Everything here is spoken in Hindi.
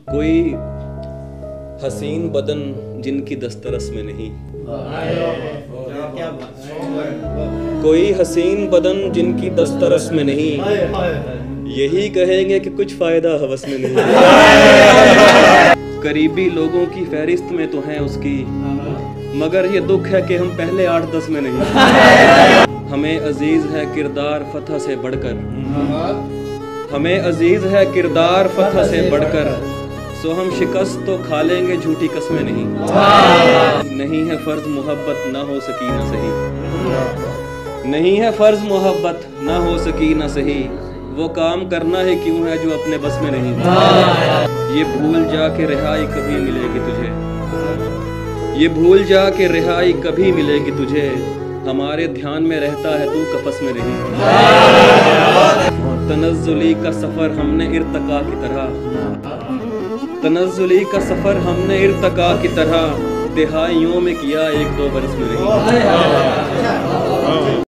कोई हसीन बदन जिनकी दस्तरस में नहीं, कोई हसीन बदन जिनकी दस्तरस में नहीं, यही कहेंगे कि कुछ फायदा हवस में नहीं। करीबी लोगों की फहरिस्त में तो हैं उसकी, मगर ये दुख है कि हम पहले 8-10 में नहीं। हमें अजीज है किरदार फतह से बढ़कर, हमें अजीज है किरदार फतह से बढ़कर, सो हम शिकस्त तो खा लेंगे झूठी कस्में नहीं। नहीं है फर्ज मोहब्बत ना हो सकी ना सही, नहीं है फर्ज मोहब्बत ना हो सकी ना सही, वो काम करना है क्यों है जो अपने बस में नहीं। ये भूल जा के रिहाई कभी मिलेगी तुझे, ये भूल जा के रिहाई कभी मिलेगी तुझे, हमारे ध्यान में रहता है तू कफस में नहीं। तनज़्ज़ुली का सफर हमने इर्तका की तरह, तनज़्ज़ुली का सफर हमने इर्तका की तरह, तिहाइयों में किया 1-2 बरस में नहीं।